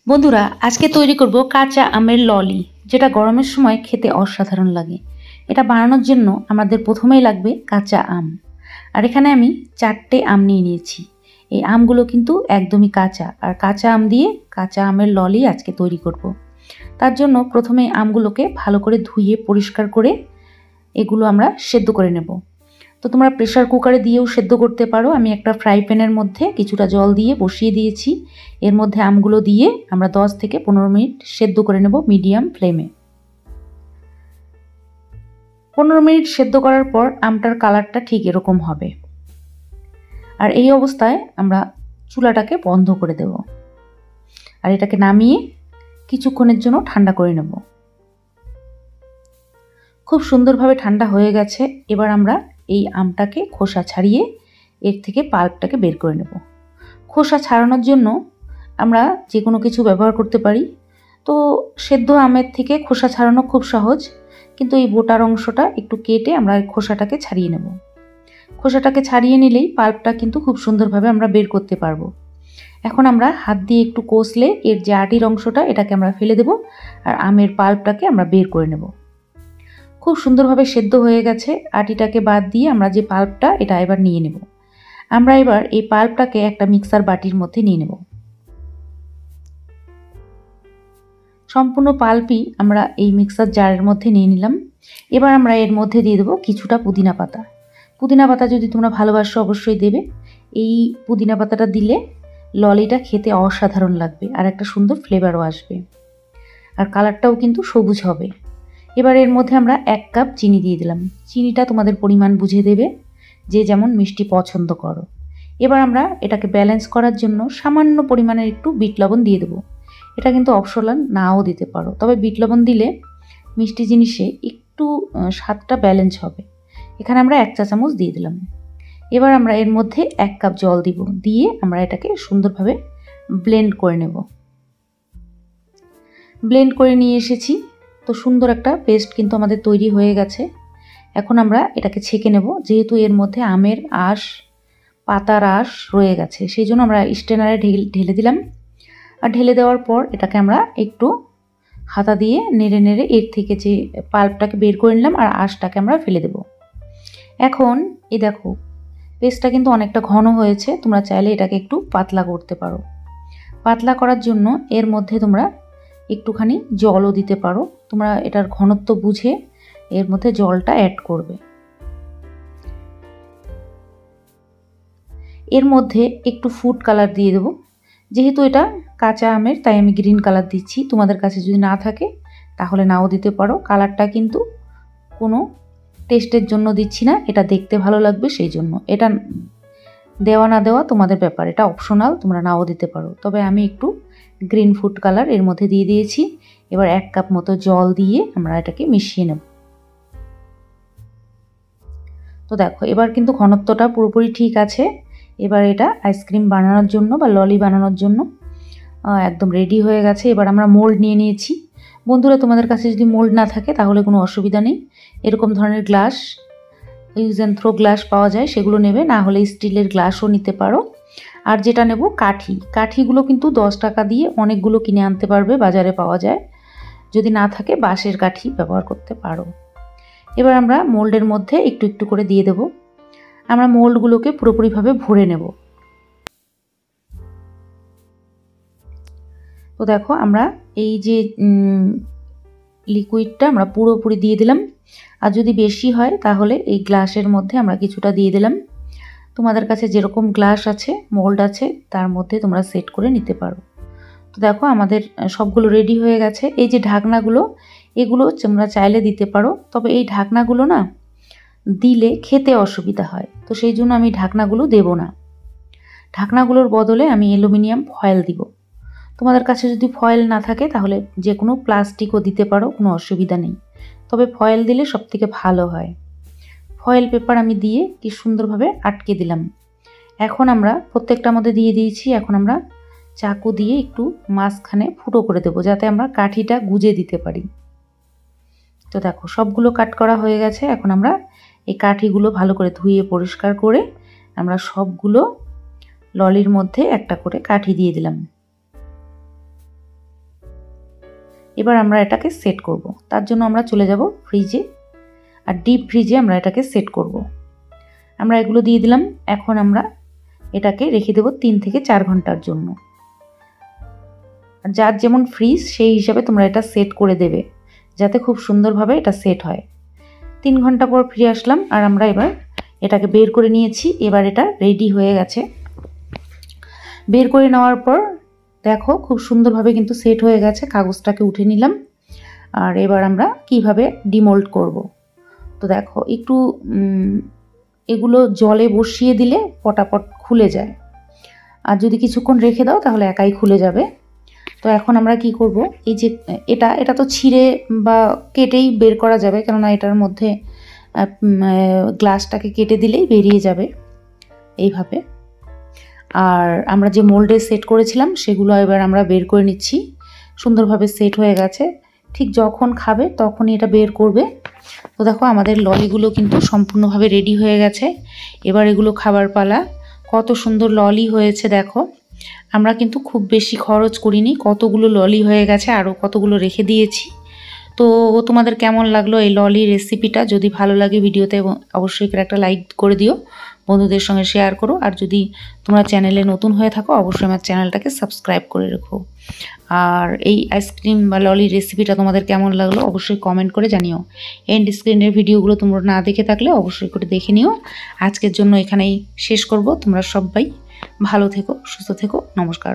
বন্ধুরা, আজকে তৈরি করব কাঁচা আমের ললি, যেটা গরমের সময় খেতে অসাধারণ লাগে। এটা বানানোর জন্য আমাদের প্রথমেই লাগবে কাঁচা আম। আর এখানে আমি 4টে আম নিয়ে নিয়েছি। এই আমগুলো কিন্তু একদমই কাঁচা, আর কাঁচা আম দিয়ে কাঁচা আমের ললি আজকে তৈরি করব। তার জন্য প্রথমে আমগুলোকে ভালো করে ধুয়ে পরিষ্কার করে এগুলো আমরা সেদ্ধ করে নেব। তো তোমরা প্রেসার কুকারে দিয়েও সেদ্ধ করতে পারো। আমি একটা ফ্রাই প্যানের মধ্যে কিছুটা জল দিয়ে বসিয়ে দিয়েছি। এর মধ্যে আমগুলো দিয়ে আমরা 10 থেকে 15 মিনিট সেদ্ধ করে নেব মিডিয়াম ফ্লেমে। 15 মিনিট সেদ্ধ করার পর আমটার কালারটা ঠিক এরকম হবে। আর এই অবস্থায় আমরা চুলাটাকে বন্ধ করে দেব, আর এটাকে নামিয়ে কিছুক্ষণের জন্য ঠান্ডা করে নেব। খুব সুন্দরভাবে ঠান্ডা হয়ে গেছে। এবার আমরা এই আমটাকে খোসা ছাড়িয়ে এর থেকে পাল্পটাকে বের করে নেব। খোসা ছাড়ানোর জন্য আমরা যে কোনো কিছু ব্যবহার করতে পারি। তো সেদ্ধ আমের থেকে খোসা ছাড়ানো খুব সহজ, কিন্তু এই বোটার অংশটা একটু কেটে আমরা খোসাটাকে ছাড়িয়ে নেব। খোসাটাকে ছাড়িয়ে নিলেই পাল্পটা কিন্তু খুব সুন্দরভাবে আমরা বের করতে পারবো। এখন আমরা হাত দিয়ে একটু কষলে এর যে আটির অংশটা এটাকে আমরা ফেলে দেব, আর আমের পাল্পটাকে আমরা বের করে নেব। খুব সুন্দরভাবে সেদ্ধ হয়ে গেছে। আটিটাকে বাদ দিয়ে আমরা যে পাল্পটা এটা এবার নিয়ে নেব। আমরা এবার এই পাল্পটাকে একটা মিক্সার বাটির মধ্যে নিয়ে নেব। সম্পূর্ণ পাল্পই আমরা এই মিক্সার জারের মধ্যে নিয়ে নিলাম। এবার আমরা এর মধ্যে দিয়ে দেবো কিছুটা পুদিনা পাতা। পুদিনা পাতা যদি তোমরা ভালোবাসো অবশ্যই দেবে। এই পুদিনা পাতাটা দিলে ললিটা খেতে অসাধারণ লাগবে, আর একটা সুন্দর ফ্লেভারও আসবে, আর কালারটাও কিন্তু সবুজ হবে। এবার এর মধ্যে আমরা 1 কাপ চিনি দিয়ে দিলাম। চিনিটা তোমাদের পরিমাণ বুঝে দেবে, যে যেমন মিষ্টি পছন্দ করো। এবার আমরা এটাকে ব্যালেন্স করার জন্য সামান্য পরিমাণের একটু বিট লবণ দিয়ে দেবো। এটা কিন্তু অপশনাল, নাও দিতে পারো, তবে বিট লবণ দিলে মিষ্টি জিনিসে একটু স্বাদটা ব্যালেন্স হবে। এখানে আমরা 1 চা চামচ দিয়ে দিলাম। এবার আমরা এর মধ্যে 1 কাপ জল দিব, দিয়ে আমরা এটাকে সুন্দরভাবে ব্লেন্ড করে নেব। ব্লেন্ড করে নিয়ে এসেছি। তো সুন্দর একটা পেস্ট কিন্তু আমাদের তৈরি হয়ে গেছে। এখন আমরা এটাকে ছেঁকে নেব। যেহেতু এর মধ্যে আমের আঁশ, পাতার আঁশ রয়ে গেছে, সেই জন্য আমরা স্ট্রেনারে ঢেলে দিলাম। আর ঢেলে দেওয়ার পর এটাকে আমরা একটু হাতা দিয়ে নেড়ে নেড়ে এর থেকে যে পাল্পটাকে বের করে নিলাম, আর আঁশটাকে আমরা ফেলে দেব। এখন এই দেখো, পেস্টটা কিন্তু অনেকটা ঘন হয়েছে। তোমরা চাইলে এটাকে একটু পাতলা করতে পারো। পাতলা করার জন্য এর মধ্যে তোমরা একটুখানি জলও দিতে পারো। তোমরা এটার ঘনত্ব বুঝে এর মধ্যে জলটা অ্যাড করবে। এর মধ্যে একটু ফুড কালার দিয়ে দেবো। যেহেতু এটা কাঁচা আমের, তাই আমি গ্রিন কালার দিচ্ছি। তোমাদের কাছে যদি না থাকে তাহলে নাও দিতে পারো। কালারটা কিন্তু কোনো টেস্টের জন্য দিচ্ছি না, এটা দেখতে ভালো লাগবে সেই জন্য। এটা দেওয়া না দেওয়া তোমাদের ব্যাপার, এটা অপশনাল, তোমরা নাও দিতে পারো। তবে আমি একটু গ্রিন ফুড কালার এর মধ্যে দিয়ে দিয়েছি। এবার 1 কাপ মতো জল দিয়ে আমরা এটাকে মিশিয়ে নেব। তো দেখো, এবার কিন্তু ঘনত্বটা পুরোপুরি ঠিক আছে। এবার এটা আইসক্রিম বানানোর জন্য বা ললি বানানোর জন্য একদম রেডি হয়ে গেছে। এবার আমরা মোল্ড নিয়ে নিয়েছি। বন্ধুরা, তোমাদের কাছে যদি মোল্ড না থাকে তাহলে কোনো অসুবিধা নেই। এরকম ধরনের glass, use and throw glass পাওয়া যায়, সেগুলো নেবে। না হলে স্টিলের গ্লাসও নিতে পারো। আর যেটা নেব কাঠিগুলো কিন্তু 10 টাকা দিয়ে অনেকগুলো কিনে আনতে পারবে, বাজারে পাওয়া যায়। যদি না থাকে বাঁশের কাঠি ব্যবহার করতে পারো। এবার আমরা মোল্ডের মধ্যে একটু একটু করে দিয়ে দেব। আমরা মোল্ডগুলোকে পুরোপুরিভাবে ভরে নেব। তো দেখো, আমরা এই যে লিকুইডটা আমরা পুরোপুরি দিয়ে দিলাম। আর যদি বেশি হয় তাহলে এই গ্লাসের মধ্যে আমরা কিছুটা দিয়ে দিলাম। তোমাদের কাছে যেরকম গ্লাস আছে, মোল্ড আছে, তার মধ্যে তোমরা সেট করে নিতে পারো। তো দেখো, আমাদের সবগুলো রেডি হয়ে গেছে। এই যে ঢাকনাগুলো, এগুলো তোমরা চাইলে দিতে পারো, তবে এই ঢাকনাগুলো না দিলে খেতে অসুবিধা হয়। তো সেই জন্য আমি ঢাকনাগুলো দেব না। ঢাকনাগুলোর বদলে আমি অ্যালুমিনিয়াম ফয়েল দিব। তোমাদের কাছে যদি ফয়েল না থাকে তাহলে যে কোনো প্লাস্টিকও দিতে পারো, কোনো অসুবিধা নেই। তবে ফয়েল দিলে সবথেকে ভালো হয়। ফয়েল পেপার আমি দিয়ে কি সুন্দরভাবে আটকে দিলাম। এখন আমরা প্রত্যেকটার মধ্যে দিয়ে দিয়েছি। এখন আমরা চাকু দিয়ে একটু মাঝখানে ফুটো করে দেবো, যাতে আমরা কাঠিটা গুজে দিতে পারি। তো দেখো, সবগুলো কাট করা হয়ে গেছে। এখন আমরা এই কাঠিগুলো ভালো করে ধুয়ে পরিষ্কার করে আমরা সবগুলো ললির মধ্যে একটা করে কাঠি দিয়ে দিলাম। এবার আমরা এটাকে সেট করব। তার জন্য আমরা চলে যাব ফ্রিজে, আর ডিপ ফ্রিজে আমরা এটাকে সেট করব। আমরা এগুলো দিয়ে দিলাম। এখন আমরা এটাকে রেখে দেব 3 থেকে 4 ঘন্টার জন্য। যার যেমন ফ্রিজ সেই হিসাবে তোমরা এটা সেট করে দেবে, যাতে খুব সুন্দরভাবে এটা সেট হয়। 3 ঘন্টা পর ফিরে আসলাম, আর আমরা এবার এটাকে বের করে নিয়েছি। এবার এটা রেডি হয়ে গেছে। বের করে নেওয়ার পর দেখো খুব সুন্দরভাবে কিন্তু সেট হয়ে গেছে। কাগজটাকে উঠে নিলাম। আর এবার আমরা কিভাবে ডিমোল্ড করব। তো দেখো একটু এগুলো জলে বসিয়ে দিলে পটাপট খুলে যায়, আর যদি কিছুক্ষণ রেখে দাও তাহলে একাই খুলে যাবে। তো এখন আমরা কি করব, এই যে এটা তো ছিঁড়ে বা কেটেই বের করা যাবে, কেননা এটার মধ্যে গ্লাসটাকে কেটে দিলেই বেরিয়ে যাবে এইভাবে। আর আমরা যে মোল্ডে সেট করেছিলাম সেগুলো এবার আমরা বের করে নিচ্ছি। সুন্দরভাবে সেট হয়ে গেছে। ঠিক যখন খাবে তখনই এটা বের করবে। তো দেখো আমাদের ললিগুলো কিন্তু সম্পূর্ণভাবে রেডি হয়ে গেছে। এবার এগুলো খাবার পালা। কত সুন্দর ললি হয়েছে দেখো। আমরা কিন্তু খুব বেশি খরচ করিনি, কতগুলো ললি হয়ে গেছে, আরও কতগুলো রেখে দিয়েছি। তো তোমাদের কেমন লাগলো এই ললি রেসিপিটা? যদি ভালো লাগে ভিডিওতে অবশ্যই একটা লাইক করে দিও, বন্ধুদের সঙ্গে শেয়ার করো। আর যদি তোমরা চ্যানেলে নতুন হয়ে থাকো অবশ্যই আমার চ্যানেলটাকে সাবস্ক্রাইব করে রেখো। আর এই আইসক্রিম বা ললি রেসিপিটা তোমাদের কেমন লাগলো অবশ্যই কমেন্ট করে জানিও। এন্ড স্ক্রিনের ভিডিওগুলো তোমরা না দেখে থাকলে অবশ্যই করে দেখে নিও। আজকের জন্য এখানেই শেষ করব। তোমরা সবাই ভালো থেকো, সুস্থ থেকো। নমস্কার।